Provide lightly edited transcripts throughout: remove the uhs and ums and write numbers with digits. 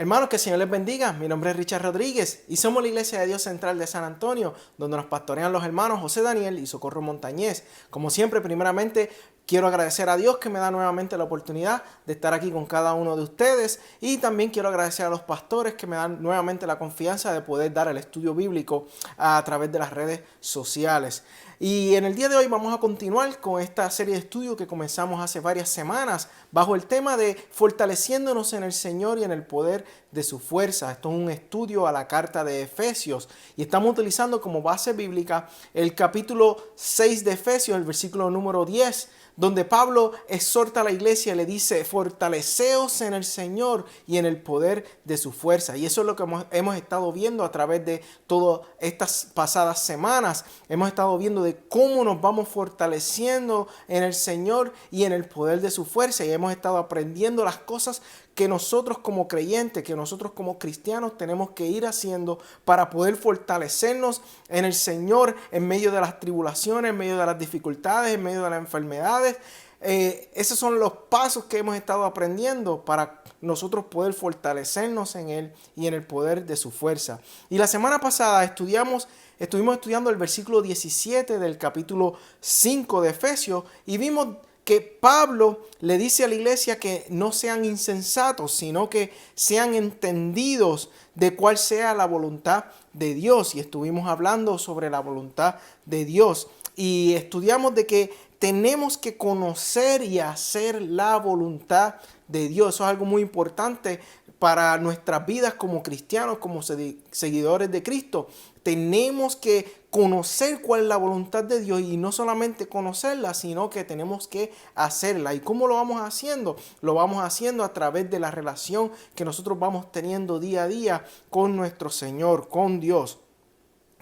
Hermanos, que el Señor les bendiga. Mi nombre es Richard Rodríguez y somos la Iglesia de Dios Central de San Antonio, donde nos pastorean los hermanos José Daniel y Socorro Montañez. Como siempre, primeramente, quiero agradecer a Dios que me da nuevamente la oportunidad de estar aquí con cada uno de ustedes, y también quiero agradecer a los pastores que me dan nuevamente la confianza de poder dar el estudio bíblico a través de las redes sociales. Y en el día de hoy vamos a continuar con esta serie de estudios que comenzamos hace varias semanas bajo el tema de fortaleciéndonos en el Señor y en el poder de su fuerza. Esto es un estudio a la carta de Efesios y estamos utilizando como base bíblica el capítulo 6 de Efesios, el versículo número 10, donde Pablo exhorta a la iglesia y le dice: fortaleceos en el Señor y en el poder de su fuerza. Y eso es lo que hemos estado viendo a través de todas estas pasadas semanas. Hemos estado viendo de cómo nos vamos fortaleciendo en el Señor y en el poder de su fuerza, y hemos estado aprendiendo las cosas que nosotros como creyentes, que nosotros como cristianos tenemos que ir haciendo para poder fortalecernos en el Señor en medio de las tribulaciones, en medio de las dificultades, en medio de las enfermedades. Esos son los pasos que hemos estado aprendiendo para nosotros poder fortalecernos en Él y en el poder de su fuerza. Y la semana pasada estuvimos estudiando el versículo 17 del capítulo 5 de Efesios, y vimos que Pablo le dice a la iglesia que no sean insensatos, sino que sean entendidos de cuál sea la voluntad de Dios. Y estuvimos hablando sobre la voluntad de Dios y estudiamos de que tenemos que conocer y hacer la voluntad de Dios. Eso es algo muy importante para nuestras vidas como cristianos, como seguidores de Cristo. Tenemos que conocer cuál es la voluntad de Dios, y no solamente conocerla, sino que tenemos que hacerla. ¿Y cómo lo vamos haciendo? Lo vamos haciendo a través de la relación que nosotros vamos teniendo día a día con nuestro Señor, con Dios.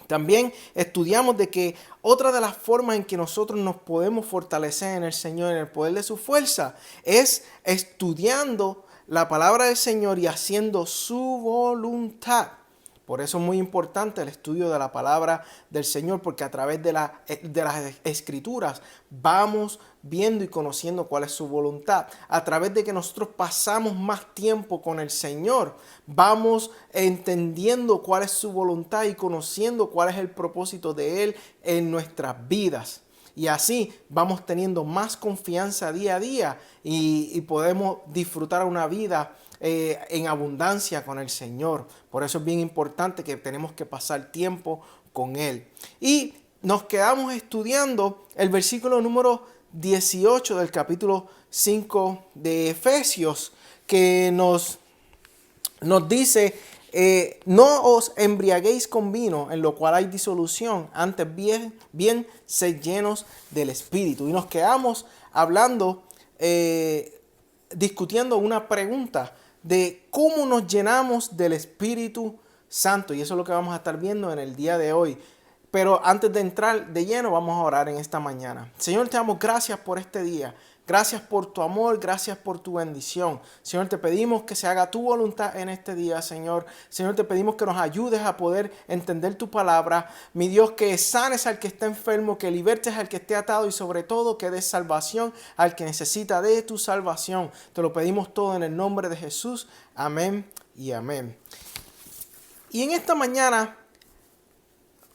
También estudiamos de que otra de las formas en que nosotros nos podemos fortalecer en el Señor, en el poder de su fuerza, es estudiando la palabra del Señor y haciendo su voluntad. Por eso es muy importante el estudio de la palabra del Señor, porque a través de las escrituras vamos viendo y conociendo cuál es su voluntad. A través de que nosotros pasamos más tiempo con el Señor, vamos entendiendo cuál es su voluntad y conociendo cuál es el propósito de Él en nuestras vidas. Y así vamos teniendo más confianza día a día y podemos disfrutar una vida en abundancia con el Señor. Por eso es bien importante que tenemos que pasar tiempo con Él. Y nos quedamos estudiando el versículo número 18 del capítulo 5 de Efesios, que nos dice: no os embriaguéis con vino, en lo cual hay disolución, antes bien sed llenos del Espíritu. Y nos quedamos hablando, discutiendo una pregunta de cómo nos llenamos del Espíritu Santo, y eso es lo que vamos a estar viendo en el día de hoy. Pero antes de entrar de lleno, vamos a orar en esta mañana. Señor, te damos gracias por este día. Gracias por tu amor, gracias por tu bendición. Señor, te pedimos que se haga tu voluntad en este día, Señor. Señor, te pedimos que nos ayudes a poder entender tu palabra. Mi Dios, que sanes al que está enfermo, que libertes al que esté atado, y sobre todo que des salvación al que necesita de tu salvación. Te lo pedimos todo en el nombre de Jesús. Amén y amén. Y en esta mañana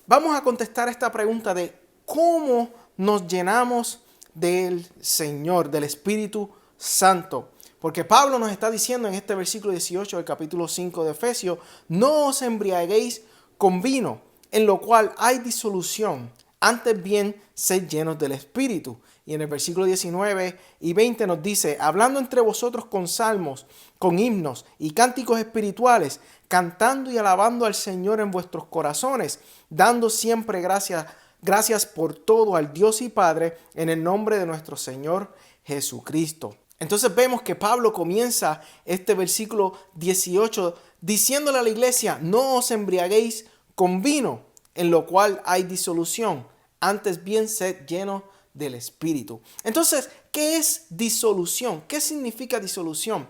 vamos a contestar esta pregunta de cómo nos llenamos del Señor, del Espíritu Santo. Porque Pablo nos está diciendo en este versículo 18 del capítulo 5 de Efesios: no os embriaguéis con vino, en lo cual hay disolución, antes bien sed llenos del Espíritu. Y en el versículo 19 y 20 nos dice: hablando entre vosotros con salmos, con himnos y cánticos espirituales, cantando y alabando al Señor en vuestros corazones, dando siempre gracias por todo al Dios y Padre, en el nombre de nuestro Señor Jesucristo. Entonces vemos que Pablo comienza este versículo 18 diciéndole a la iglesia: no os embriaguéis con vino, en lo cual hay disolución, antes bien sed llenos del Espíritu. Entonces, ¿qué es disolución? ¿Qué significa disolución?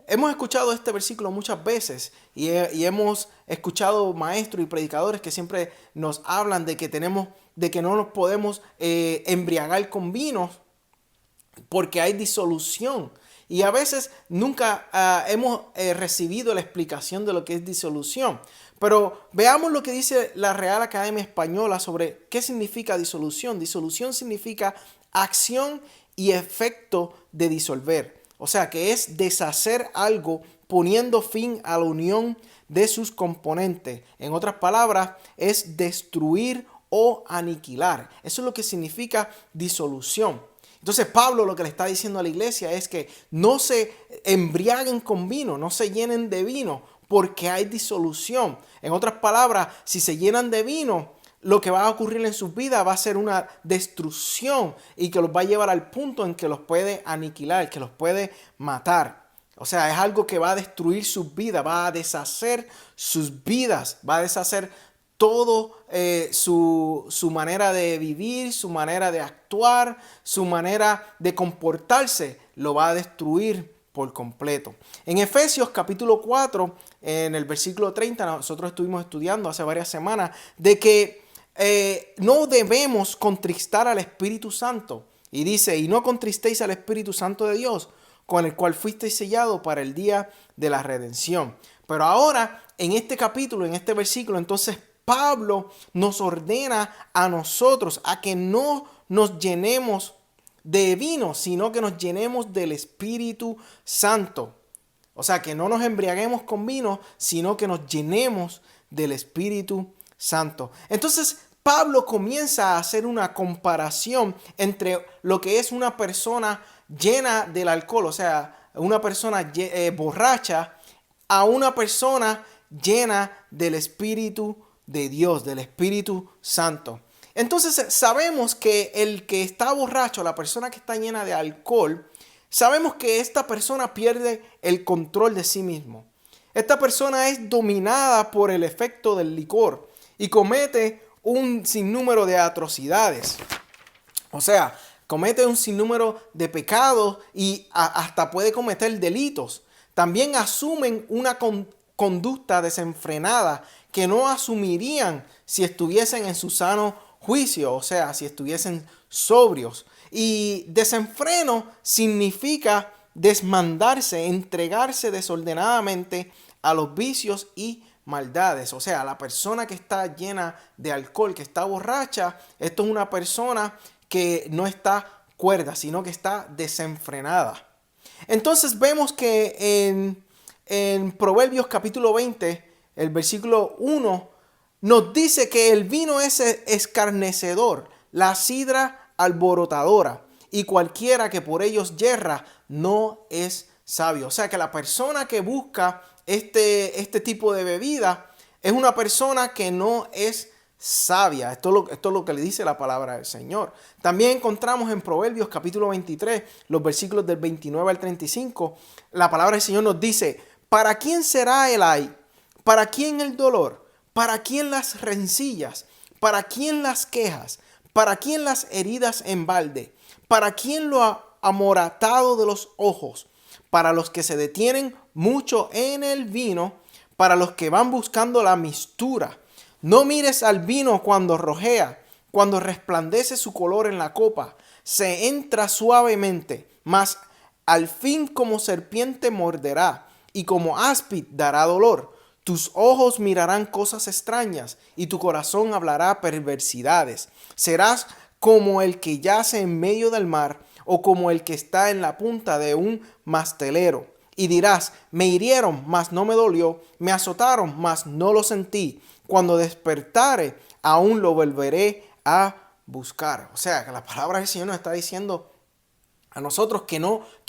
Hemos escuchado este versículo muchas veces y hemos escuchado maestros y predicadores que siempre nos hablan de que no nos podemos embriagar con vino porque hay disolución. Y a veces nunca hemos recibido la explicación de lo que es disolución. Pero veamos lo que dice la Real Academia Española sobre qué significa disolución. Disolución significa acción y efecto de disolver. O sea, que es deshacer algo poniendo fin a la unión de sus componentes. En otras palabras, es destruir o aniquilar. Eso es lo que significa disolución. Entonces Pablo lo que le está diciendo a la iglesia es que no se embriaguen con vino, no se llenen de vino, porque hay disolución. En otras palabras, si se llenan de vino, lo que va a ocurrir en sus vidas va a ser una destrucción y que los va a llevar al punto en que los puede aniquilar, que los puede matar. O sea, es algo que va a destruir sus vidas, va a deshacer sus vidas, va a deshacer todo su manera de vivir, su manera de actuar, su manera de comportarse, lo va a destruir por completo. En Efesios capítulo 4, en el versículo 30, nosotros estuvimos estudiando hace varias semanas de que no debemos contristar al Espíritu Santo. Y dice, y no contristéis al Espíritu Santo de Dios, con el cual fuisteis sellados para el día de la redención. Pero ahora, en este capítulo, en este versículo, entonces Pablo nos ordena a nosotros a que no nos llenemos de vino, sino que nos llenemos del Espíritu Santo. O sea, que no nos embriaguemos con vino, sino que nos llenemos del Espíritu Santo. Entonces, Pablo comienza a hacer una comparación entre lo que es una persona llena del alcohol, o sea, una persona borracha, a una persona llena del Espíritu de Dios, del Espíritu Santo. Entonces sabemos que el que está borracho, la persona que está llena de alcohol, sabemos que esta persona pierde el control de sí mismo. Esta persona es dominada por el efecto del licor y comete un sinnúmero de atrocidades. O sea, comete un sinnúmero de pecados y hasta puede cometer delitos. También asumen una conducta desenfrenada que no asumirían si estuviesen en su sano juicio, o sea, si estuviesen sobrios. Y desenfreno significa desmandarse, entregarse desordenadamente a los vicios y maldades. O sea, la persona que está llena de alcohol, que está borracha, esto es una persona que no está cuerda, sino que está desenfrenada. Entonces vemos que en Proverbios capítulo 20, el versículo 1, nos dice que el vino es escarnecedor, la sidra alborotadora, y cualquiera que por ellos yerra no es sabio. O sea que la persona que busca este tipo de bebida es una persona que no es sabia. Esto es lo que le dice la palabra del Señor. También encontramos en Proverbios capítulo 23, los versículos del 29 al 35, la palabra del Señor nos dice, ¿para quién será el ay? ¿Para quién el dolor? ¿Para quién las rencillas? ¿Para quién las quejas? ¿Para quién las heridas en balde? ¿Para quién lo amoratado de los ojos? Para los que se detienen mucho en el vino, para los que van buscando la mistura. No mires al vino cuando rojea, cuando resplandece su color en la copa. Se entra suavemente, mas al fin como serpiente morderá, y como áspid dará dolor. Tus ojos mirarán cosas extrañas, y tu corazón hablará perversidades. Serás como el que yace en medio del mar, o como el que está en la punta de un mastelero. Y dirás, me hirieron, mas no me dolió, me azotaron, mas no lo sentí. Cuando despertare, aún lo volveré a buscar. O sea, que la palabra del Señor nos está diciendo a nosotros que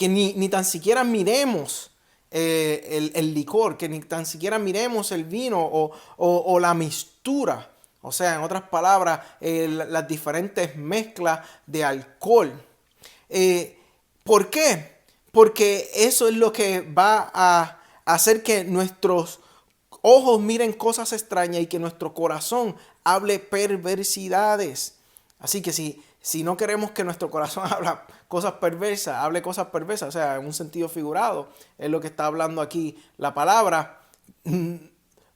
ni tan siquiera miremos el licor, que ni tan siquiera miremos el vino o la mistura. O sea, en otras palabras, las diferentes mezclas de alcohol. ¿Por qué? Porque eso es lo que va a hacer que nuestros ojos miren cosas extrañas y que nuestro corazón hable perversidades. Así que si no queremos que nuestro corazón hable cosas perversas, o sea, en un sentido figurado, es lo que está hablando aquí la palabra,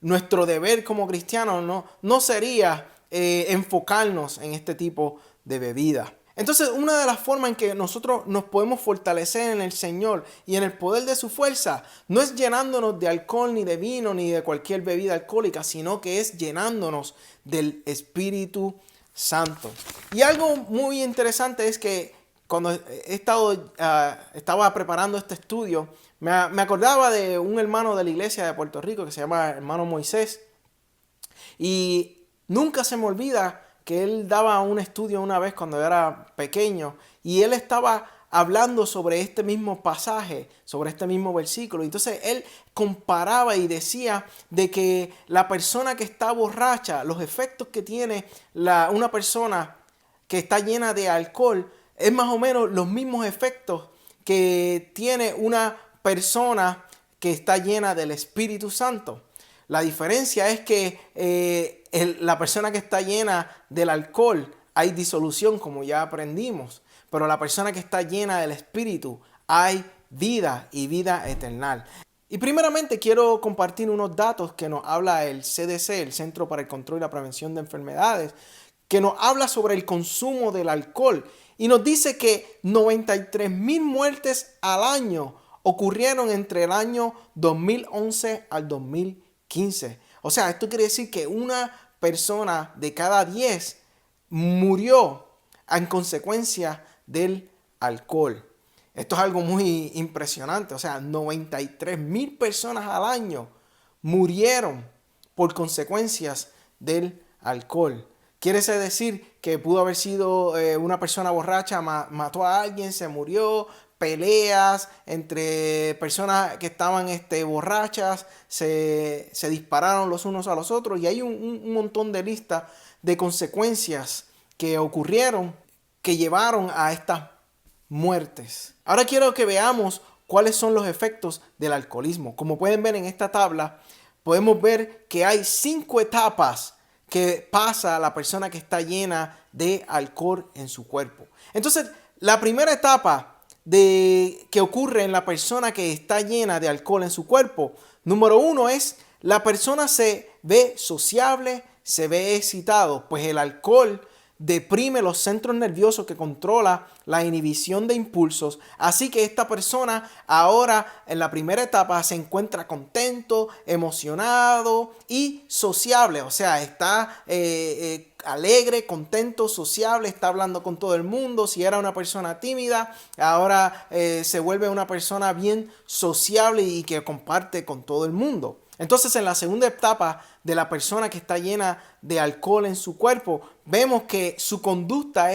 nuestro deber como cristianos no sería enfocarnos en este tipo de bebida. Entonces, una de las formas en que nosotros nos podemos fortalecer en el Señor y en el poder de su fuerza, no es llenándonos de alcohol, ni de vino, ni de cualquier bebida alcohólica, sino que es llenándonos del Espíritu Santo. Y algo muy interesante es que cuando estaba preparando este estudio, me acordaba de un hermano de la iglesia de Puerto Rico que se llama hermano Moisés. Y nunca se me olvida que él daba un estudio una vez cuando yo era pequeño y él estaba hablando sobre este mismo pasaje, sobre este mismo versículo. Entonces él comparaba y decía de que la persona que está borracha, los efectos que tiene una persona que está llena de alcohol, es más o menos los mismos efectos que tiene una persona que está llena del Espíritu Santo. La diferencia es que la persona que está llena del alcohol hay disolución, como ya aprendimos, pero la persona que está llena del Espíritu hay vida y vida eterna. Y primeramente quiero compartir unos datos que nos habla el CDC, el Centro para el Control y la Prevención de Enfermedades, que nos habla sobre el consumo del alcohol y nos dice que 93,000 muertes al año ocurrieron entre el año 2011 al 2015. O sea, esto quiere decir que una persona de cada 10 murió en consecuencia del alcohol. Esto es algo muy impresionante. O sea, 93,000 personas al año murieron por consecuencias del alcohol. Quiere decir que pudo haber sido una persona borracha, mató a alguien, se murió, peleas entre personas que estaban borrachas, se dispararon los unos a los otros y hay un montón de listas de consecuencias que ocurrieron que llevaron a estas muertes. Ahora quiero que veamos cuáles son los efectos del alcoholismo. Como pueden ver en esta tabla, podemos ver que hay 5 etapas que pasa la persona que está llena de alcohol en su cuerpo. Entonces, la primera etapa que ocurre en la persona que está llena de alcohol en su cuerpo, número 1 es la persona se ve sociable, se ve excitado, pues el alcohol deprime los centros nerviosos que controla la inhibición de impulsos. Así que esta persona ahora en la primera etapa se encuentra contento, emocionado y sociable. O sea, está alegre, contento, sociable, está hablando con todo el mundo. Si era una persona tímida, ahora se vuelve una persona bien sociable y que comparte con todo el mundo. Entonces, en la segunda etapa de la persona que está llena de alcohol en su cuerpo, vemos que su conducta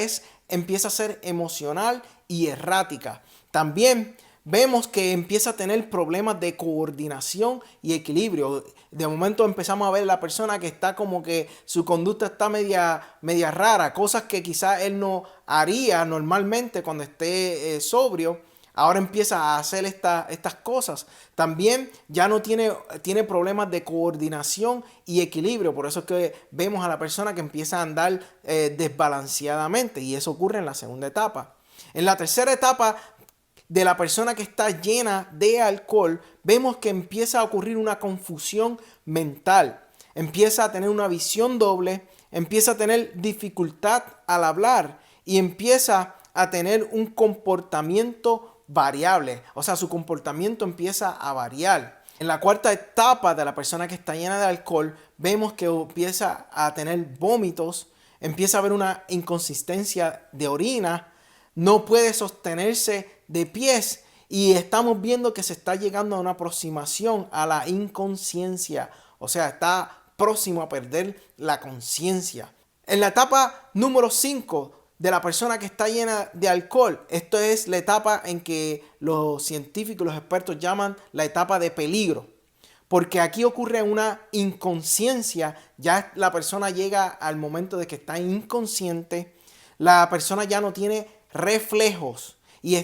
empieza a ser emocional y errática. También vemos que empieza a tener problemas de coordinación y equilibrio. De momento empezamos a ver la persona que está como que su conducta está media rara, cosas que quizás él no haría normalmente cuando esté sobrio. Ahora empieza a hacer estas cosas. También ya no tiene problemas de coordinación y equilibrio. Por eso es que vemos a la persona que empieza a andar desbalanceadamente. Y eso ocurre en la segunda etapa. En la tercera etapa de la persona que está llena de alcohol, vemos que empieza a ocurrir una confusión mental. Empieza a tener una visión doble. Empieza a tener dificultad al hablar. Y empieza a tener un comportamiento variable, o sea, su comportamiento empieza a variar. En la cuarta etapa de la persona que está llena de alcohol, vemos que empieza a tener vómitos, empieza a haber una inconsistencia de orina, no puede sostenerse de pies y estamos viendo que se está llegando a una aproximación a la inconsciencia, o sea, está próximo a perder la conciencia. En la etapa número 5 de la persona que está llena de alcohol, esto es la etapa en que los científicos, los expertos llaman la etapa de peligro, porque aquí ocurre una inconsciencia, ya la persona llega al momento de que está inconsciente, la persona ya no tiene reflejos y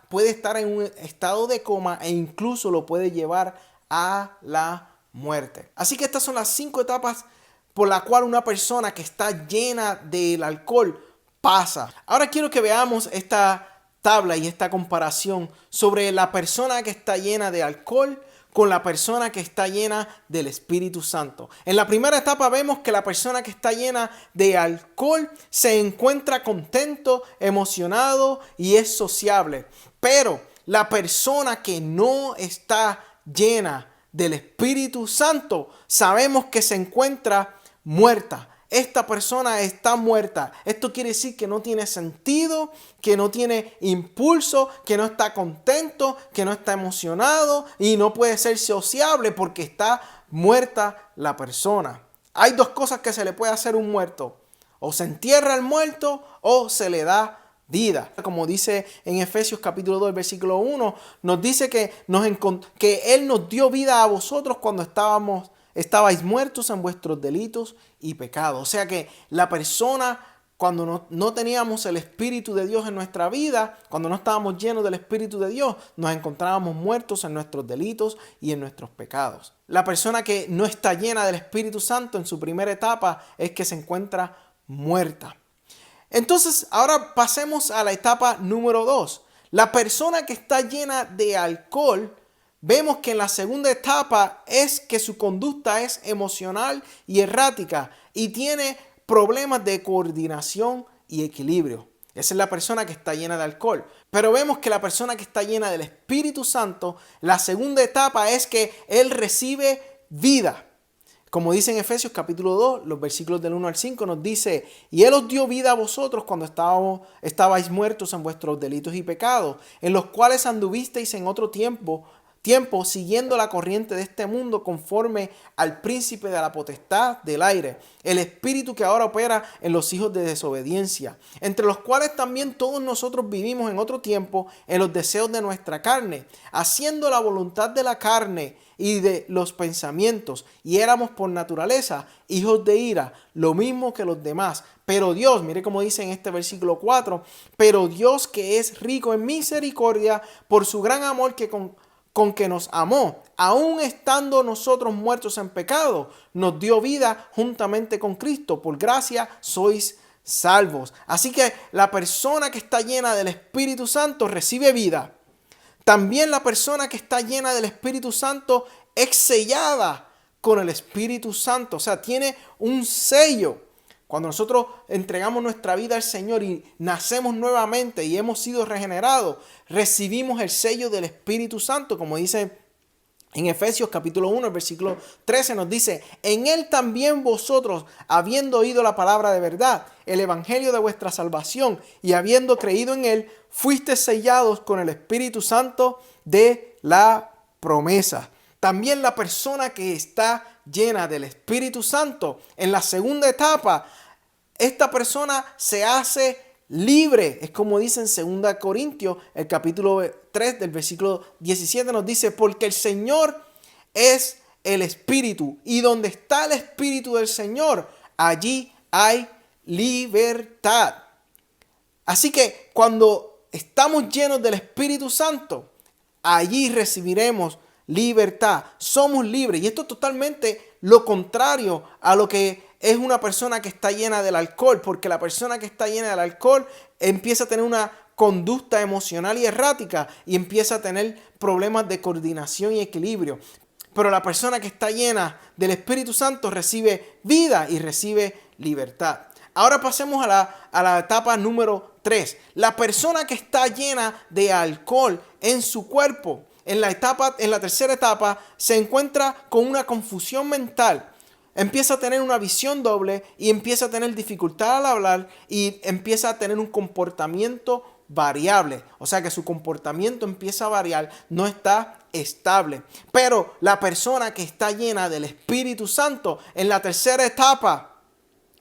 puede estar en un estado de coma e incluso lo puede llevar a la muerte. Así que estas son las 5 etapas por las cuales una persona que está llena del alcohol pasa. Ahora quiero que veamos esta tabla y esta comparación sobre la persona que está llena de alcohol con la persona que está llena del Espíritu Santo. En la primera etapa vemos que la persona que está llena de alcohol se encuentra contento, emocionado y es sociable. Pero la persona que no está llena del Espíritu Santo, sabemos que se encuentra muerta. Esta persona está muerta. Esto quiere decir que no tiene sentido, que no tiene impulso, que no está contento, que no está emocionado y no puede ser sociable porque está muerta la persona. Hay dos cosas que se le puede hacer a un muerto. O se entierra al muerto o se le da vida. Como dice en Efesios capítulo 2, versículo 1, nos dice que Él nos dio vida a vosotros cuando estabais muertos en vuestros delitos y pecados. O sea que la persona, cuando no teníamos el Espíritu de Dios en nuestra vida, cuando no estábamos llenos del Espíritu de Dios, nos encontrábamos muertos en nuestros delitos y en nuestros pecados. La persona que no está llena del Espíritu Santo en su primera etapa es que se encuentra muerta. Entonces, ahora pasemos a la etapa número 2. La persona que está llena de alcohol, vemos que en la segunda etapa es que su conducta es emocional y errática y tiene problemas de coordinación y equilibrio. Esa es la persona que está llena de alcohol. Pero vemos que la persona que está llena del Espíritu Santo, la segunda etapa es que él recibe vida. Como dice en Efesios capítulo 2, los versículos del 1 al 5 nos dice: y Él os dio vida a vosotros cuando estabais muertos en vuestros delitos y pecados, en los cuales anduvisteis en otro tiempo siguiendo la corriente de este mundo conforme al príncipe de la potestad del aire, el espíritu que ahora opera en los hijos de desobediencia, entre los cuales también todos nosotros vivimos en otro tiempo en los deseos de nuestra carne, haciendo la voluntad de la carne y de los pensamientos, y éramos por naturaleza hijos de ira, lo mismo que los demás. Pero Dios, mire cómo dice en este versículo 4, pero Dios, que es rico en misericordia, por su gran amor con que nos amó, aun estando nosotros muertos en pecado, nos dio vida juntamente con Cristo. Por gracia sois salvos. Así que la persona que está llena del Espíritu Santo recibe vida. También la persona que está llena del Espíritu Santo es sellada con el Espíritu Santo. O sea, tiene un sello. Cuando nosotros entregamos nuestra vida al Señor y nacemos nuevamente y hemos sido regenerados, recibimos el sello del Espíritu Santo, como dice en Efesios capítulo 1, versículo 13 nos dice: en Él también vosotros, habiendo oído la palabra de verdad, el evangelio de vuestra salvación, y habiendo creído en Él, fuisteis sellados con el Espíritu Santo de la promesa. También la persona que está llena del Espíritu Santo, en la segunda etapa, esta persona se hace libre. Es como dice en 2 Corintios, el capítulo 3 del versículo 17 nos dice: porque el Señor es el Espíritu, y donde está el Espíritu del Señor, allí hay libertad. Así que cuando estamos llenos del Espíritu Santo, allí recibiremos libertad. Somos libres. Y esto es totalmente lo contrario a lo que es una persona que está llena del alcohol, porque la persona que está llena del alcohol empieza a tener una conducta emocional y errática y empieza a tener problemas de coordinación y equilibrio. Pero la persona que está llena del Espíritu Santo recibe vida y recibe libertad. Ahora pasemos a la etapa número 3. La persona que está llena de alcohol en su cuerpo, en la tercera etapa, se encuentra con una confusión mental. Empieza a tener una visión doble y empieza a tener dificultad al hablar y empieza a tener un comportamiento variable. O sea que su comportamiento empieza a variar, no está estable. Pero la persona que está llena del Espíritu Santo, en la tercera etapa,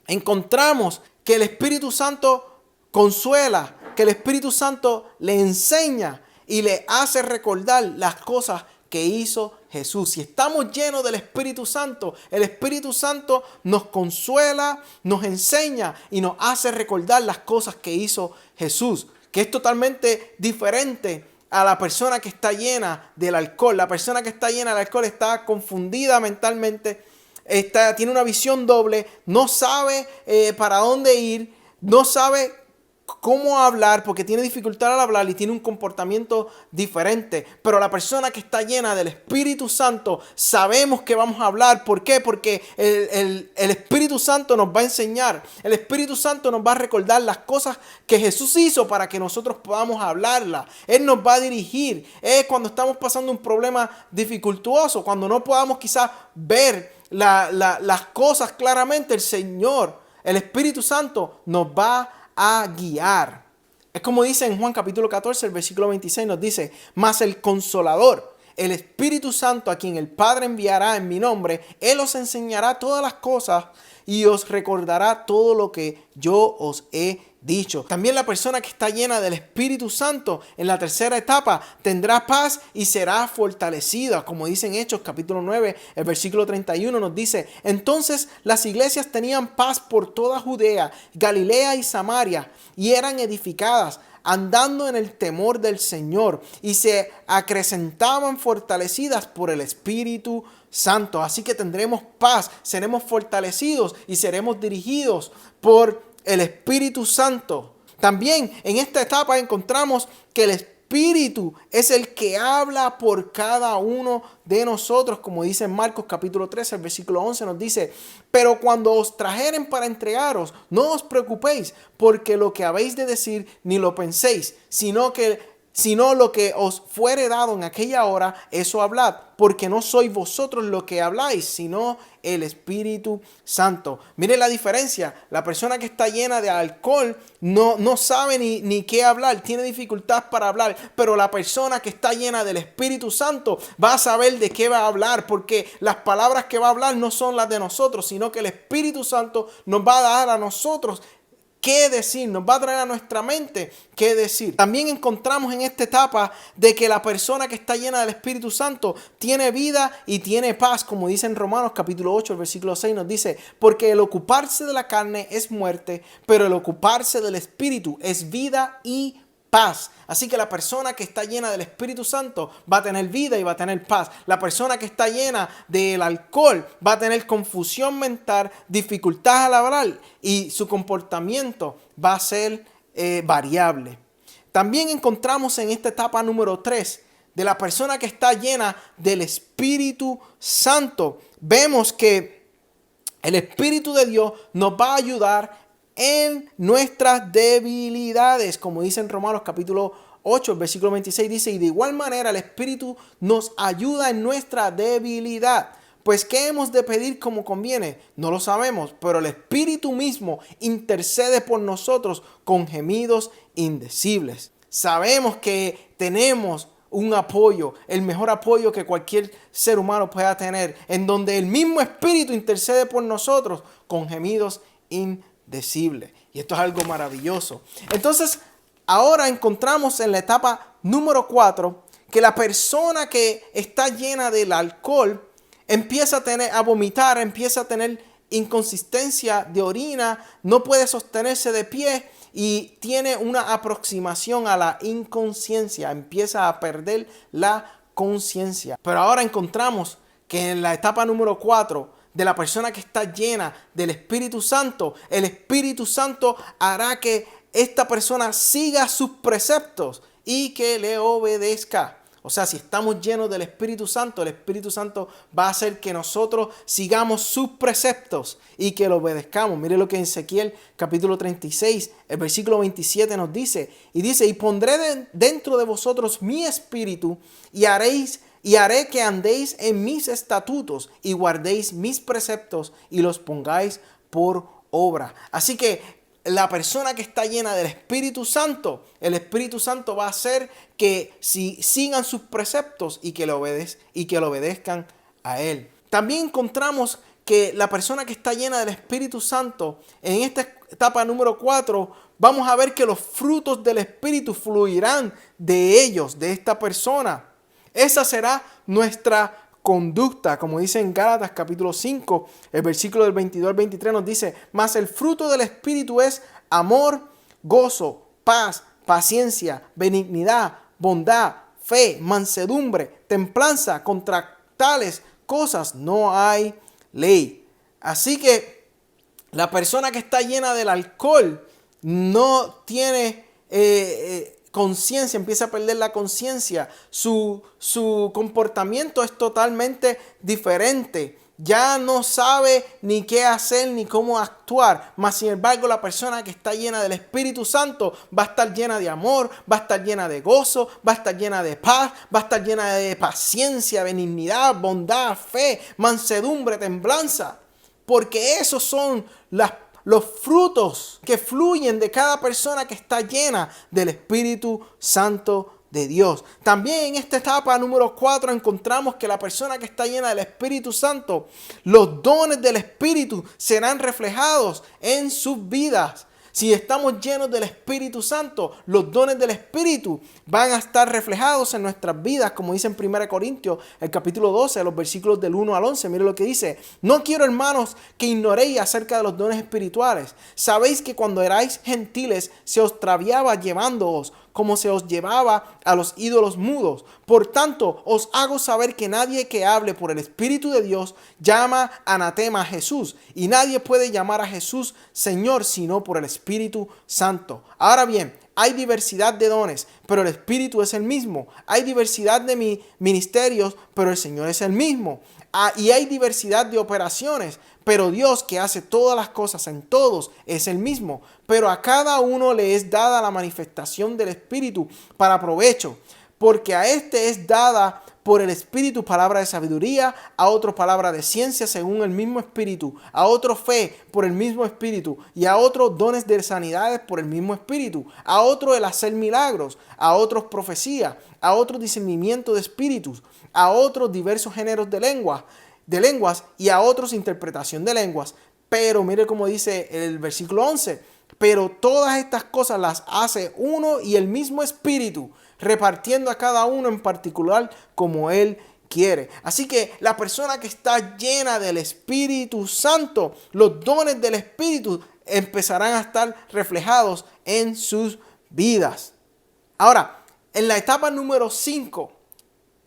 encontramos que el Espíritu Santo consuela, que el Espíritu Santo le enseña y le hace recordar las cosas que hizo Jesús. Si estamos llenos del Espíritu Santo, el Espíritu Santo nos consuela, nos enseña y nos hace recordar las cosas que hizo Jesús, que es totalmente diferente a la persona que está llena del alcohol. La persona que está llena del alcohol está confundida mentalmente, tiene una visión doble, no sabe para dónde ir, no sabe cómo hablar, porque tiene dificultad al hablar y tiene un comportamiento diferente. Pero la persona que está llena del Espíritu Santo, sabemos que vamos a hablar. ¿Por qué? Porque el Espíritu Santo nos va a enseñar. El Espíritu Santo nos va a recordar las cosas que Jesús hizo para que nosotros podamos hablarlas. Él nos va a dirigir. Es cuando estamos pasando un problema dificultuoso, cuando no podamos quizás ver las cosas claramente, el Señor, el Espíritu Santo nos va a guiar. Es como dice en Juan capítulo 14, el versículo 26 nos dice: mas el Consolador, el Espíritu Santo, a quien el Padre enviará en mi nombre, Él os enseñará todas las cosas y os recordará todo lo que yo os he dicho. También la persona que está llena del Espíritu Santo en la tercera etapa tendrá paz y será fortalecida. Como dice en Hechos capítulo 9, el versículo 31 nos dice: entonces las iglesias tenían paz por toda Judea, Galilea y Samaria, y eran edificadas, andando en el temor del Señor, y se acrecentaban fortalecidas por el Espíritu Santo. Así que tendremos paz, seremos fortalecidos y seremos dirigidos por el Espíritu Santo. También en esta etapa encontramos que el Espíritu es el que habla por cada uno de nosotros, como dice en Marcos capítulo 13, el versículo 11 nos dice: pero cuando os trajeren para entregaros, no os preocupéis porque lo que habéis de decir ni lo penséis, sino lo que os fuere dado en aquella hora, eso hablad, porque no sois vosotros lo que habláis, sino el Espíritu Santo. Mire la diferencia. La persona que está llena de alcohol no sabe ni qué hablar, tiene dificultad para hablar, pero la persona que está llena del Espíritu Santo va a saber de qué va a hablar, porque las palabras que va a hablar no son las de nosotros, sino que el Espíritu Santo nos va a dar a nosotros qué decir, nos va a traer a nuestra mente qué decir. También encontramos en esta etapa de que la persona que está llena del Espíritu Santo tiene vida y tiene paz, como dice en Romanos capítulo 8, el versículo 6 nos dice: porque el ocuparse de la carne es muerte, pero el ocuparse del Espíritu es vida y paz. Así que la persona que está llena del Espíritu Santo va a tener vida y va a tener paz. La persona que está llena del alcohol va a tener confusión mental, dificultad al hablar y su comportamiento va a ser variable. También encontramos en esta etapa número 3 de la persona que está llena del Espíritu Santo. Vemos que el Espíritu de Dios nos va a ayudar en nuestras debilidades, como dice en Romanos capítulo 8, el versículo 26 dice: y de igual manera el Espíritu nos ayuda en nuestra debilidad. Pues ¿qué hemos de pedir como conviene? No lo sabemos, pero el Espíritu mismo intercede por nosotros con gemidos indecibles. Sabemos que tenemos un apoyo, el mejor apoyo que cualquier ser humano pueda tener, en donde el mismo Espíritu intercede por nosotros con gemidos indecibles. Y esto es algo maravilloso. Entonces, ahora encontramos en la etapa número 4 que la persona que está llena del alcohol empieza a vomitar, empieza a tener inconsistencia de orina, no puede sostenerse de pie y tiene una aproximación a la inconsciencia, empieza a perder la conciencia. Pero ahora encontramos que en la etapa número 4 de la persona que está llena del Espíritu Santo, el Espíritu Santo hará que esta persona siga sus preceptos y que le obedezca. O sea, si estamos llenos del Espíritu Santo, el Espíritu Santo va a hacer que nosotros sigamos sus preceptos y que lo obedezcamos. Mire lo que en Ezequiel capítulo 36, el versículo 27 nos dice. Y dice: y pondré dentro de vosotros mi espíritu y haré que andéis en mis estatutos y guardéis mis preceptos y los pongáis por obra. Así que la persona que está llena del Espíritu Santo, el Espíritu Santo va a hacer que sigan sus preceptos y que lo obedezcan a Él. También encontramos que la persona que está llena del Espíritu Santo, en esta etapa número 4, vamos a ver que los frutos del Espíritu fluirán de ellos, de esta persona. Esa será nuestra conducta, como dice en Gálatas capítulo 5, el versículo del 22 al 23 nos dice: mas el fruto del Espíritu es amor, gozo, paz, paciencia, benignidad, bondad, fe, mansedumbre, templanza. Contra tales cosas no hay ley. Así que la persona que está llena del alcohol no tiene conciencia, empieza a perder la conciencia, su comportamiento es totalmente diferente. Ya no sabe ni qué hacer ni cómo actuar. Mas sin embargo, la persona que está llena del Espíritu Santo va a estar llena de amor, va a estar llena de gozo, va a estar llena de paz, va a estar llena de paciencia, benignidad, bondad, fe, mansedumbre, templanza. Porque esos son los frutos que fluyen de cada persona que está llena del Espíritu Santo de Dios. También en esta etapa número 4 encontramos que la persona que está llena del Espíritu Santo, los dones del Espíritu serán reflejados en sus vidas. Si estamos llenos del Espíritu Santo, los dones del Espíritu van a estar reflejados en nuestras vidas, como dice en 1 Corintios, el capítulo 12, los versículos del 1 al 11. Mire lo que dice: no quiero, hermanos, que ignoréis acerca de los dones espirituales. Sabéis que cuando erais gentiles se os traviaba llevándoos, como se os llevaba a los ídolos mudos. Por tanto, os hago saber que nadie que hable por el Espíritu de Dios llama anatema a Jesús, y nadie puede llamar a Jesús Señor sino por el Espíritu Santo. Ahora bien, hay diversidad de dones, pero el Espíritu es el mismo. Hay diversidad de ministerios, pero el Señor es el mismo. Y hay diversidad de operaciones, pero Dios, que hace todas las cosas en todos, es el mismo. Pero a cada uno le es dada la manifestación del Espíritu para provecho, porque a este es dada por el Espíritu palabra de sabiduría, a otro palabra de ciencia según el mismo Espíritu, a otro fe por el mismo Espíritu, y a otros dones de sanidades por el mismo Espíritu, a otro el hacer milagros, a otros profecía, a otros discernimiento de espíritus, a otros diversos géneros de lenguas y a otros interpretación de lenguas. Pero mire cómo dice el versículo 11, pero todas estas cosas las hace uno y el mismo Espíritu, repartiendo a cada uno en particular como Él quiere. Así que la persona que está llena del Espíritu Santo, los dones del Espíritu empezarán a estar reflejados en sus vidas. Ahora, en la etapa número 5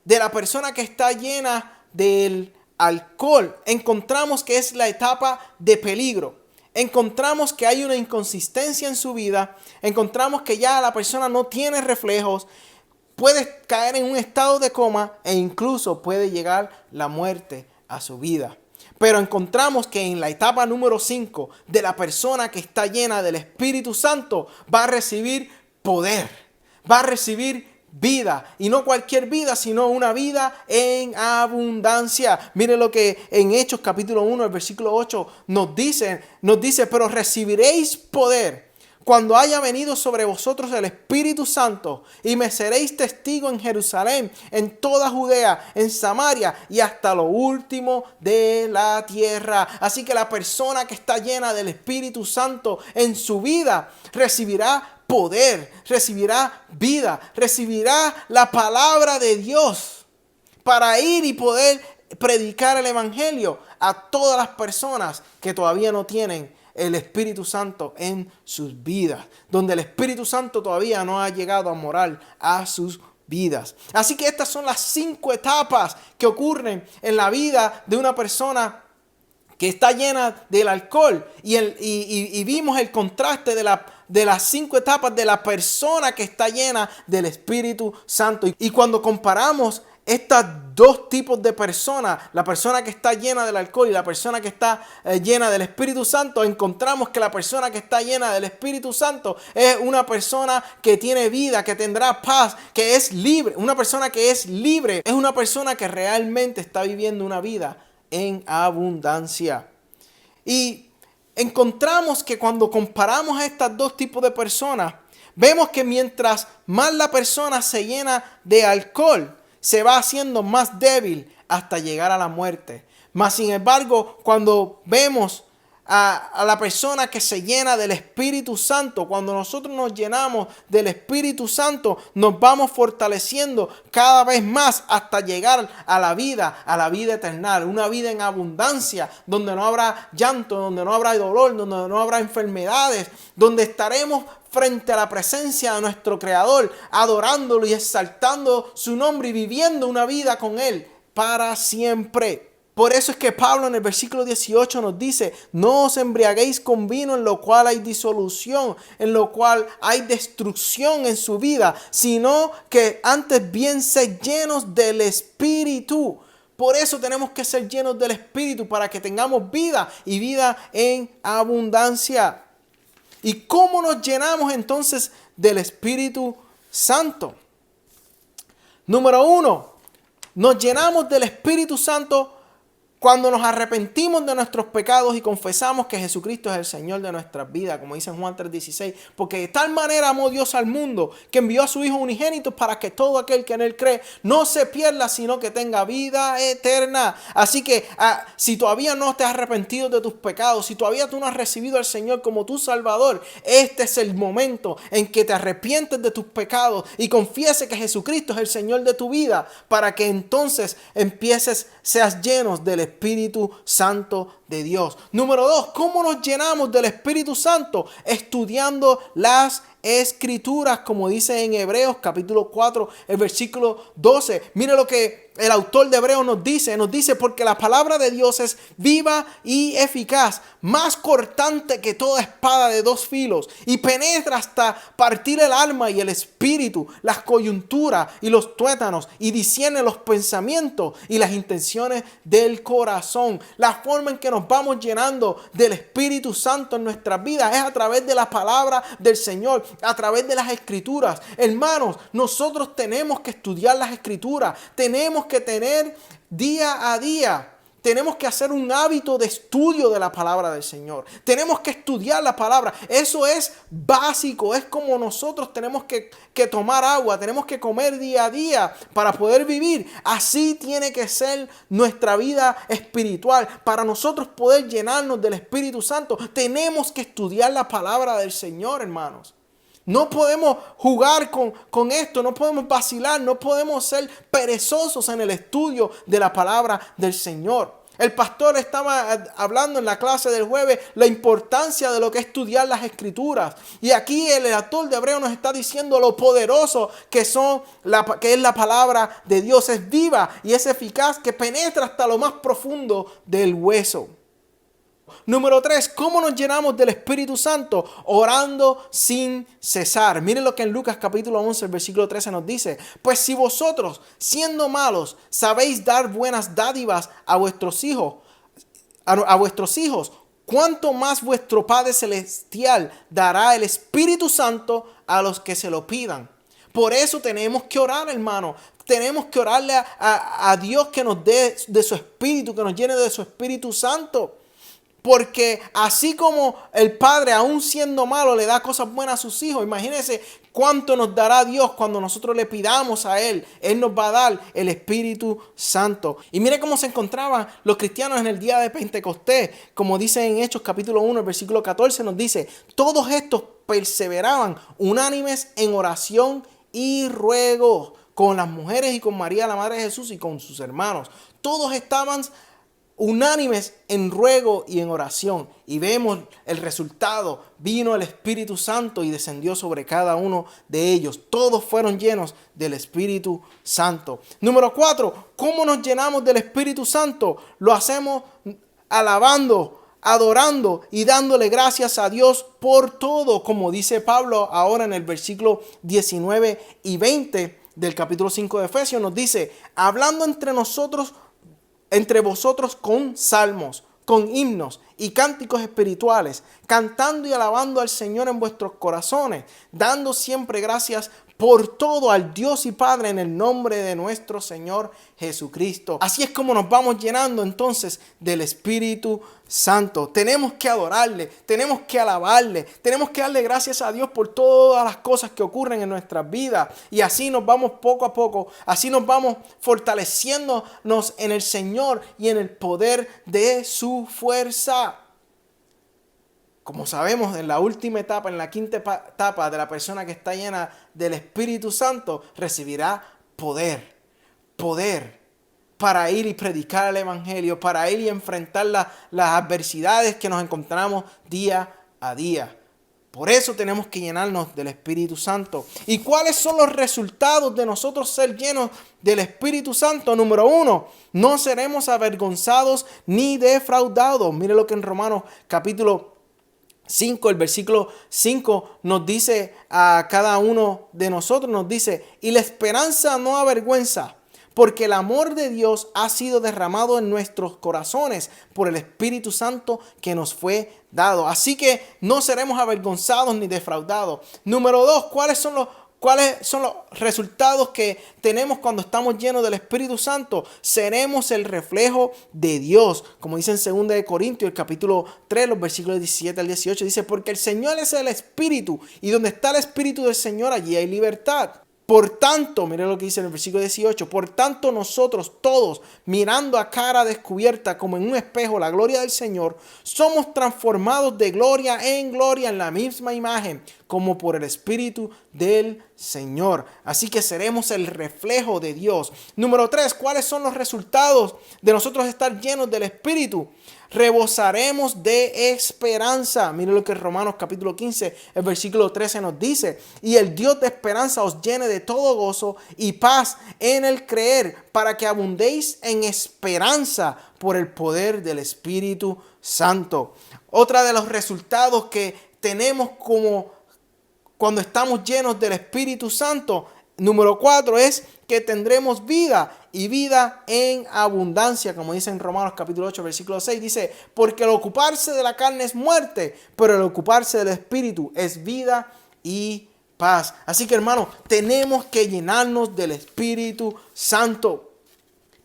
de la persona que está llena del alcohol, encontramos que es la etapa de peligro. Encontramos que hay una inconsistencia en su vida. Encontramos que ya la persona no tiene reflejos. Puede caer en un estado de coma e incluso puede llegar la muerte a su vida. Pero encontramos que en la etapa número 5 de la persona que está llena del Espíritu Santo va a recibir poder. Va a recibir vida, y no cualquier vida, sino una vida en abundancia. Mire lo que en Hechos capítulo 1, el versículo 8 nos dice, pero recibiréis poder cuando haya venido sobre vosotros el Espíritu Santo, y me seréis testigo en Jerusalén, en toda Judea, en Samaria y hasta lo último de la tierra. Así que la persona que está llena del Espíritu Santo en su vida recibirá poder, recibirá vida, recibirá la palabra de Dios para ir y poder predicar el Evangelio a todas las personas que todavía no tienen el Espíritu Santo en sus vidas, donde el Espíritu Santo todavía no ha llegado a morar a sus vidas. Así que estas son las 5 etapas que ocurren en la vida de una persona que está llena del alcohol, y vimos el contraste de las 5 etapas de la persona que está llena del Espíritu Santo. Y cuando comparamos estos dos tipos de personas, la persona que está llena del alcohol y la persona que está llena del Espíritu Santo, encontramos que la persona que está llena del Espíritu Santo es una persona que tiene vida, que tendrá paz, que es libre. Una persona que es libre es una persona que realmente está viviendo una vida en abundancia. Y encontramos que cuando comparamos a estos dos tipos de personas, vemos que mientras más la persona se llena de alcohol, se va haciendo más débil hasta llegar a la muerte. Mas sin embargo, cuando vemos a la persona que se llena del Espíritu Santo, cuando nosotros nos llenamos del Espíritu Santo, nos vamos fortaleciendo cada vez más hasta llegar a la vida eterna, una vida en abundancia, donde no habrá llanto, donde no habrá dolor, donde no habrá enfermedades, donde estaremos frente a la presencia de nuestro Creador, adorándolo y exaltando su nombre y viviendo una vida con Él para siempre. Por eso es que Pablo en el versículo 18 nos dice, no os embriaguéis con vino en lo cual hay disolución, en lo cual hay destrucción en su vida, sino que antes bien sed llenos del Espíritu. Por eso tenemos que ser llenos del Espíritu para que tengamos vida y vida en abundancia. ¿Y cómo nos llenamos entonces del Espíritu Santo? Número 1, nos llenamos del Espíritu Santo cuando nos arrepentimos de nuestros pecados y confesamos que Jesucristo es el Señor de nuestras vidas, como dice en Juan 3:16, porque de tal manera amó Dios al mundo que envió a su Hijo unigénito para que todo aquel que en Él cree no se pierda, sino que tenga vida eterna. Así que si todavía no te has arrepentido de tus pecados, si todavía tú no has recibido al Señor como tu Salvador, este es el momento en que te arrepientes de tus pecados y confieses que Jesucristo es el Señor de tu vida, para que entonces seas llenos del Espíritu Santo de Dios. Número 2, ¿cómo nos llenamos del Espíritu Santo? Estudiando las Escrituras, como dice en Hebreos capítulo 4, el versículo 12. Mire lo que el autor de Hebreos nos dice, porque la palabra de Dios es viva y eficaz, más cortante que toda espada de dos filos, y penetra hasta partir el alma y el espíritu, las coyunturas y los tuétanos, y discierne los pensamientos y las intenciones del corazón. La forma en que nos vamos llenando del Espíritu Santo en nuestras vidas es a través de la palabra del Señor, a través de las Escrituras. Hermanos, nosotros tenemos que estudiar las Escrituras, tenemos que tener día a día, tenemos que hacer un hábito de estudio de la palabra del Señor. Tenemos que estudiar la palabra. Eso es básico. Es como nosotros tenemos que tomar agua. Tenemos que comer día a día para poder vivir. Así tiene que ser nuestra vida espiritual. Para nosotros poder llenarnos del Espíritu Santo, tenemos que estudiar la palabra del Señor, hermanos. No podemos jugar con esto, no podemos vacilar, no podemos ser perezosos en el estudio de la palabra del Señor. El pastor estaba hablando en la clase del jueves la importancia de lo que es estudiar las Escrituras. Y aquí el autor de Hebreos nos está diciendo lo poderoso que es la palabra de Dios. Es viva y es eficaz, que penetra hasta lo más profundo del hueso. Número 3, ¿cómo nos llenamos del Espíritu Santo? Orando sin cesar. Miren lo que en Lucas capítulo 11, el versículo 13 nos dice. Pues si vosotros, siendo malos, sabéis dar buenas dádivas a vuestros hijos, ¿cuánto más vuestro Padre Celestial dará el Espíritu Santo a los que se lo pidan? Por eso tenemos que orar, hermano. Tenemos que orarle a Dios que nos dé de su Espíritu, que nos llene de su Espíritu Santo. Porque así como el Padre, aún siendo malo, le da cosas buenas a sus hijos, imagínense cuánto nos dará Dios cuando nosotros le pidamos a Él. Él nos va a dar el Espíritu Santo. Y mire cómo se encontraban los cristianos en el día de Pentecostés. Como dice en Hechos capítulo 1, el versículo 14, nos dice: todos estos perseveraban unánimes en oración y ruego con las mujeres y con María, la Madre de Jesús, y con sus hermanos. Todos estaban unánimes en ruego y en oración. Y vemos el resultado. Vino el Espíritu Santo y descendió sobre cada uno de ellos. Todos fueron llenos del Espíritu Santo. Número 4. ¿Cómo nos llenamos del Espíritu Santo? Lo hacemos alabando, adorando y dándole gracias a Dios por todo. Como dice Pablo ahora en el versículo 19 y 20 del capítulo 5 de Efesios. Nos dice: hablando entre vosotros con salmos, con himnos y cánticos espirituales, cantando y alabando al Señor en vuestros corazones, dando siempre gracias por todo al Dios y Padre en el nombre de nuestro Señor Jesucristo. Así es como nos vamos llenando entonces del Espíritu Santo. Tenemos que adorarle, tenemos que alabarle, tenemos que darle gracias a Dios por todas las cosas que ocurren en nuestras vidas. Y así nos vamos poco a poco, así nos vamos fortaleciéndonos en el Señor y en el poder de su fuerza. Como sabemos, en la última etapa, en la quinta etapa de la persona que está llena del Espíritu Santo, recibirá poder para ir y predicar el Evangelio, para ir y enfrentar las adversidades que nos encontramos día a día. Por eso tenemos que llenarnos del Espíritu Santo. ¿Y cuáles son los resultados de nosotros ser llenos del Espíritu Santo? Número 1, no seremos avergonzados ni defraudados. Mire lo que en Romanos capítulo 5, el versículo 5 nos dice a cada uno de nosotros, nos dice, y la esperanza no avergüenza, porque el amor de Dios ha sido derramado en nuestros corazones por el Espíritu Santo que nos fue dado. Así que no seremos avergonzados ni defraudados. Número 2, ¿cuáles son los resultados que tenemos cuando estamos llenos del Espíritu Santo? Seremos el reflejo de Dios. Como dice en 2 Corintios, el capítulo 3, los versículos 17 al 18, dice, porque el Señor es el Espíritu, y donde está el Espíritu del Señor, allí hay libertad. Por tanto, mire lo que dice en el versículo 18, por tanto nosotros todos, mirando a cara descubierta como en un espejo la gloria del Señor, somos transformados de gloria en la misma imagen, como por el Espíritu del Señor. Así que seremos el reflejo de Dios. Número 3, ¿cuáles son los resultados de nosotros estar llenos del Espíritu? Rebosaremos de esperanza. Mire lo que Romanos capítulo 15, el versículo 13 nos dice. Y el Dios de esperanza os llene de todo gozo y paz en el creer, para que abundéis en esperanza por el poder del Espíritu Santo. Otra de los resultados que tenemos como cuando estamos llenos del Espíritu Santo, número 4, es que tendremos vida y vida en abundancia, como dice en Romanos capítulo 8, versículo 6, dice, porque el ocuparse de la carne es muerte, pero el ocuparse del Espíritu es vida y paz. Así que, hermanos, tenemos que llenarnos del Espíritu Santo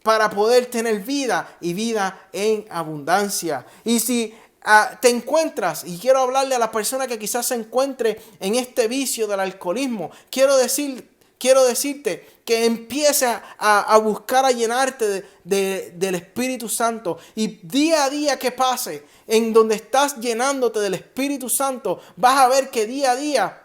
para poder tener vida y vida en abundancia. Y si te encuentras, y quiero hablarle a la persona que quizás se encuentre en este vicio del alcoholismo, quiero decirte que empiece a buscar a llenarte del Espíritu Santo, y día a día que pase en donde estás llenándote del Espíritu Santo, vas a ver que día a día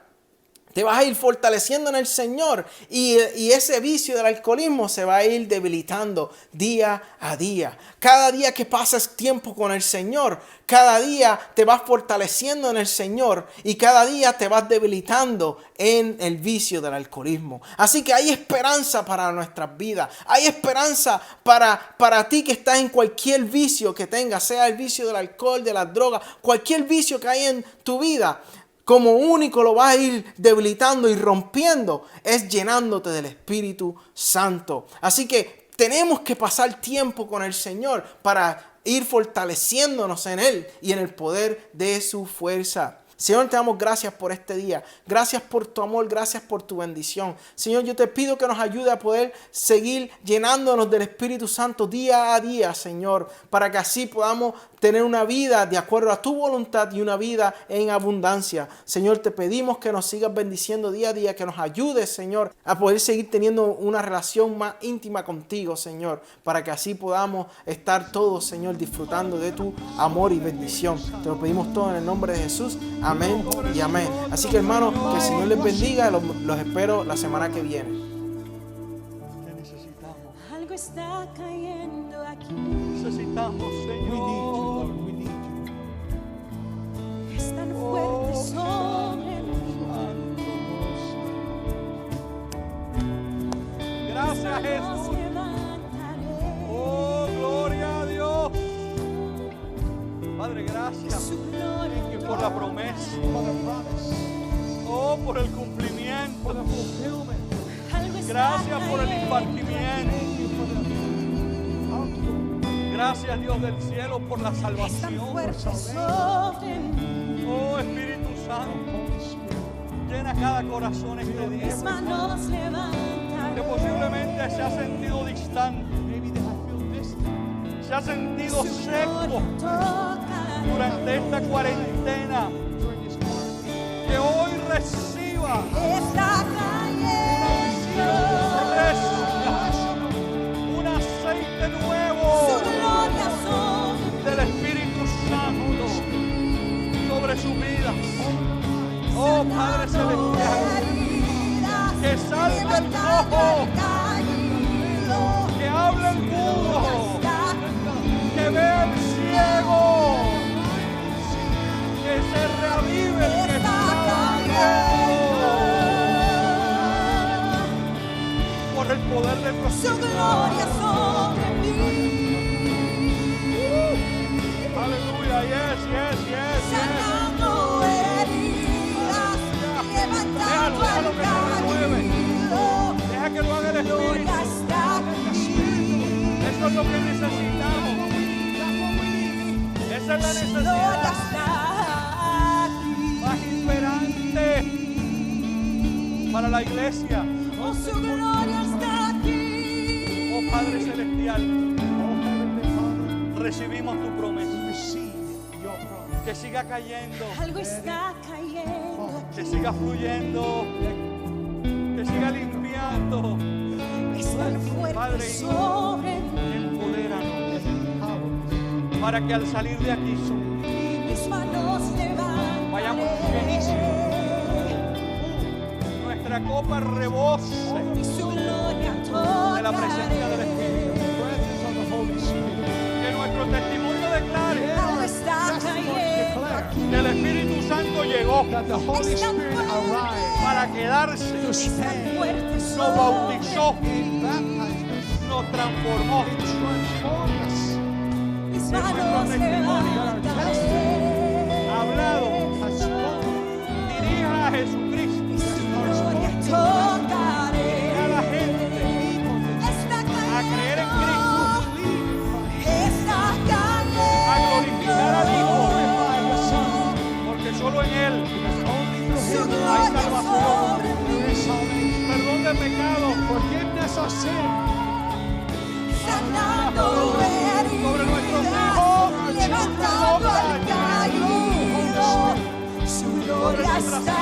te vas a ir fortaleciendo en el Señor, y ese vicio del alcoholismo se va a ir debilitando día a día. Cada día que pasas tiempo con el Señor, cada día te vas fortaleciendo en el Señor, y cada día te vas debilitando en el vicio del alcoholismo. Así que hay esperanza para nuestras vidas. Hay esperanza para ti que estás en cualquier vicio que tengas, sea el vicio del alcohol, de las drogas, cualquier vicio que hay en tu vida. Como único lo vas a ir debilitando y rompiendo es llenándote del Espíritu Santo. Así que tenemos que pasar tiempo con el Señor para ir fortaleciéndonos en Él y en el poder de su fuerza. Señor, te damos gracias por este día. Gracias por tu amor, gracias por tu bendición. Señor, yo te pido que nos ayude a poder seguir llenándonos del Espíritu Santo día a día, Señor, para que así podamos tener una vida de acuerdo a tu voluntad y una vida en abundancia. Señor, te pedimos que nos sigas bendiciendo día a día, que nos ayudes, Señor, a poder seguir teniendo una relación más íntima contigo, Señor, para que así podamos estar todos, Señor, disfrutando de tu amor y bendición. Te lo pedimos todo en el nombre de Jesús. Amén y amén. Así que, hermanos, que el Señor les bendiga. Los espero la semana que viene. Algo está cayendo aquí. Necesitamos, Señor. Es tan fuerte sobre mí. Gracias, Jesús. Levantaré. Oh, gloria a Dios. Padre, gracias Su gloria por la promesa. Oh, por el cumplimiento. algo está Gracias por el cayendo. impartimiento. Gracias, Dios del cielo, por la Es tan salvación. fuerte sobre mí. Oh, Espíritu Santo, llena cada corazón este día. Mis manos Que levantaré. posiblemente se ha sentido distante, se ha sentido seco durante esta cuarentena. Que hoy reciba Está cayendo. un aceite nuevo Su gloria sobre del Espíritu Santo sobre sus vidas. Oh, Padre Celestial, que salga el cojo, que hable el mudo, que vea el ciego, que se reavive el que está de tu su espíritu. gloria sobre mí. Aleluya, yes, yes, yes, yes. Sanando heridas, levantando Déjalo, al déjalo que se renueve. caído. Deja que lo haga el Espíritu. Gloria está aquí. Eso es lo que necesitamos. Esa es la Gloria necesidad está aquí. más imperante para la iglesia. Oh, su gloria está aquí. Oh Padre Celestial, recibimos tu promesa. Que siga cayendo, Algo está cayendo que aquí. siga fluyendo, que siga limpiando. Es tan fuerte Padre, sobre mí. empodéranos para que al salir de aquí Mis manos levantaré. vayamos llenísimos. Nuestra copa rebose Y su gloria de la presencia del tocaré. Espíritu. Que nuestro testimonio declare Algo está cayendo aquí. que el Espíritu Santo llegó Es tan fuerte. para quedarse, Es tan fuerte nos sobre bautizó, mí. nos transformó. Mis nuestro manos testimonio levantaré. Hablado, dirija a Jesucristo Y su gloria tocaré. a la gente Está a creer en Cristo, cayendo. Está cayendo. a glorificar al Hijo, porque solo en Él Su hay gloria salvación, sobre mí. perdón de pecados, Sanando sobre nuestros heridas, hijos, levantando al caído. Su gloria está